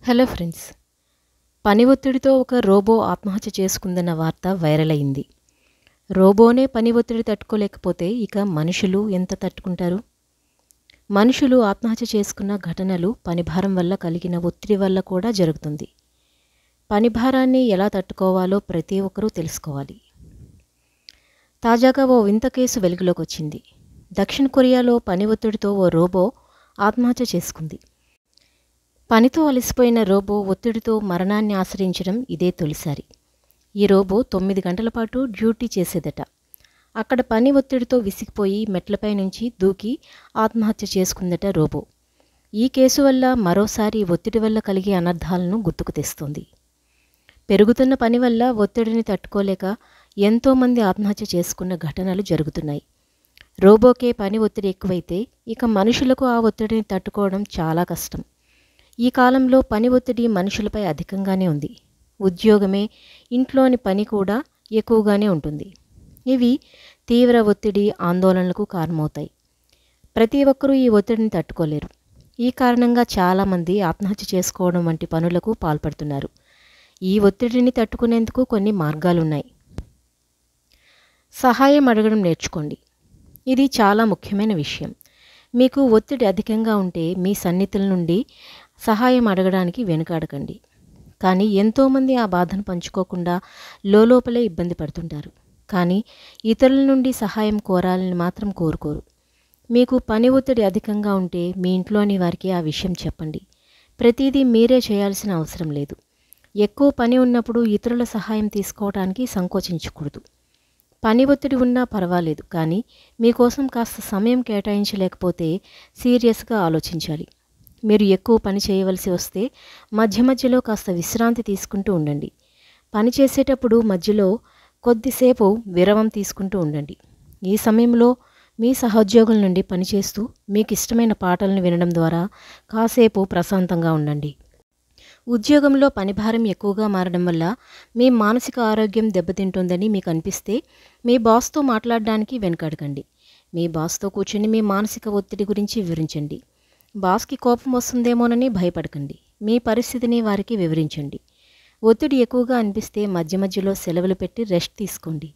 Hello friends. పని ఒత్తిడితో ఒక రోబో ఆత్మహత్య చేసుకుందన్న వార్త వైరల్ అయింది. రోబోనే పని ఒత్తిడి తట్టుకోలేకపోతే ఇక మనుషులు ఎంత తట్టుకుంటారు? మనుషులు ఆత్మహత్య చేసుకున్న ఘటనలు పనిభారం వల్ల కలిగిన ఒత్తిడి వల్ల కూడా జరుగుతుంది. పనిభారాన్ని ఎలా తట్టుకోవాలో ప్రతి ఒక్కరూ తెలుసుకోవాలి. తాజాగా ఓ వింత కేసు వెలుగులోకి వచ్చింది. దక్షిణ కొరియాలో పని ఒత్తిడితో ఓ రోబో ఆత్మహత్య చేసుకుంది. పనితో అలసిపోయిన రోబో ఒత్తిడితో మరణాన్ని ఆశ్రయించడం ఇదే తొలిసారి. ఈ రోబో 9 గంటల పాటు డ్యూటీ చేసేదట. అక్కడ పని ఒత్తిడితో విసిగిపోయి మెట్లపై నుంచి దూకి ఆత్మహత్య చేసుకుందట రోబో. ఈ కేసు వల్ల మరోసారి ఒత్తిడి వల్ల కలిగే అనర్థాలను గుర్తుకు తెస్తుంది. పెరుగుతున్న పని వల్ల ఒత్తిడిని తట్టుకోలేక ఎంతోమంది ఆత్మహత్య చేసుకున్న ఘటనలు జరుగుతున్నాయి. రోబోకే పని ఒత్తిడి ఎక్కువైతే ఇక మనుషులకు ఆ ఒత్తిడిని తట్టుకోవడం చాలా కష్టం. ఈ కాలంలో పని ఒత్తిడి మనుషులపై అధికంగానే ఉంది. ఉద్యోగమే, ఇంట్లోని పని కూడా ఎక్కువగానే ఉంటుంది. ఇవి తీవ్ర ఒత్తిడి, ఆందోళనలకు కారణమవుతాయి. ప్రతి ఒక్కరూ ఈ ఒత్తిడిని తట్టుకోలేరు. ఈ కారణంగా చాలామంది ఆత్మహత్య చేసుకోవడం వంటి పనులకు పాల్పడుతున్నారు. ఈ ఒత్తిడిని తట్టుకునేందుకు కొన్ని మార్గాలున్నాయి. సహాయం అడగడం నేర్చుకోండి. ఇది చాలా ముఖ్యమైన విషయం. మీకు ఒత్తిడి అధికంగా ఉంటే మీ సన్నిహితుల నుండి సహాయం అడగడానికి వెనుకాడకండి. కానీ ఎంతోమంది ఆ బాధను పంచుకోకుండా లోపలే ఇబ్బంది పడుతుంటారు. కానీ ఇతరుల నుండి సహాయం కోరాలని మాత్రం కోరుకోరు. మీకు పని ఒత్తిడి అధికంగా ఉంటే మీ ఇంట్లోని వారికి ఆ విషయం చెప్పండి. ప్రతిదీ మీరే చేయాల్సిన అవసరం లేదు. ఎక్కువ పని ఉన్నప్పుడు ఇతరుల సహాయం తీసుకోవడానికి సంకోచించకూడదు. పని ఒత్తిడి ఉన్నా పర్వాలేదు, కానీ మీకోసం కాస్త సమయం కేటాయించలేకపోతే సీరియస్గా ఆలోచించాలి. మీరు ఎక్కువ పని చేయవలసి వస్తే మధ్య మధ్యలో కాస్త విశ్రాంతి తీసుకుంటూ ఉండండి. పని చేసేటప్పుడు మధ్యలో కొద్దిసేపు విరామం తీసుకుంటూ ఉండండి. ఈ సమయంలో మీ సహోద్యోగుల నుండి పనిచేస్తూ మీకు ఇష్టమైన పాటలను వినడం ద్వారా కాసేపు ప్రశాంతంగా ఉండండి. ఉద్యోగంలో పనిభారం ఎక్కువగా మారడం వల్ల మీ మానసిక ఆరోగ్యం దెబ్బతింటుందని మీకు అనిపిస్తే మీ బాస్తో మాట్లాడడానికి వెనకాడకండి. మీ బాస్తో కూర్చొని మీ మానసిక ఒత్తిడి గురించి వివరించండి. బాస్కి కోపం వస్తుందేమోనని భయపడకండి. మీ పరిస్థితిని వారికి వివరించండి. ఒత్తిడి ఎక్కువగా అనిపిస్తే మధ్య మధ్యలో సెలవులు పెట్టి రెస్ట్ తీసుకోండి.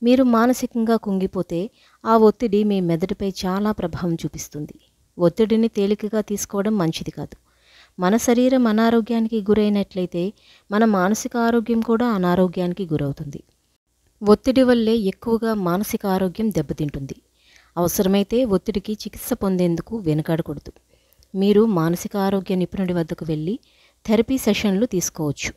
మీరు మానసికంగా కుంగిపోతే ఆ ఒత్తిడి మీ మెదడుపై చాలా ప్రభావం చూపిస్తుంది. ఒత్తిడిని తేలికగా తీసుకోవడం మంచిది కాదు. మన శరీరం అనారోగ్యానికి గురైనట్లయితే మన మానసిక ఆరోగ్యం కూడా అనారోగ్యానికి గురవుతుంది. ఒత్తిడి వల్లే ఎక్కువగా మానసిక ఆరోగ్యం దెబ్బతింటుంది. అవసరమైతే ఒత్తిడికి చికిత్స పొందేందుకు వెనుకాడకూడదు. మీరు మానసిక ఆరోగ్య నిపుణుడి వద్దకు వెళ్ళి థెరపీ సెషన్లు తీసుకోవచ్చు.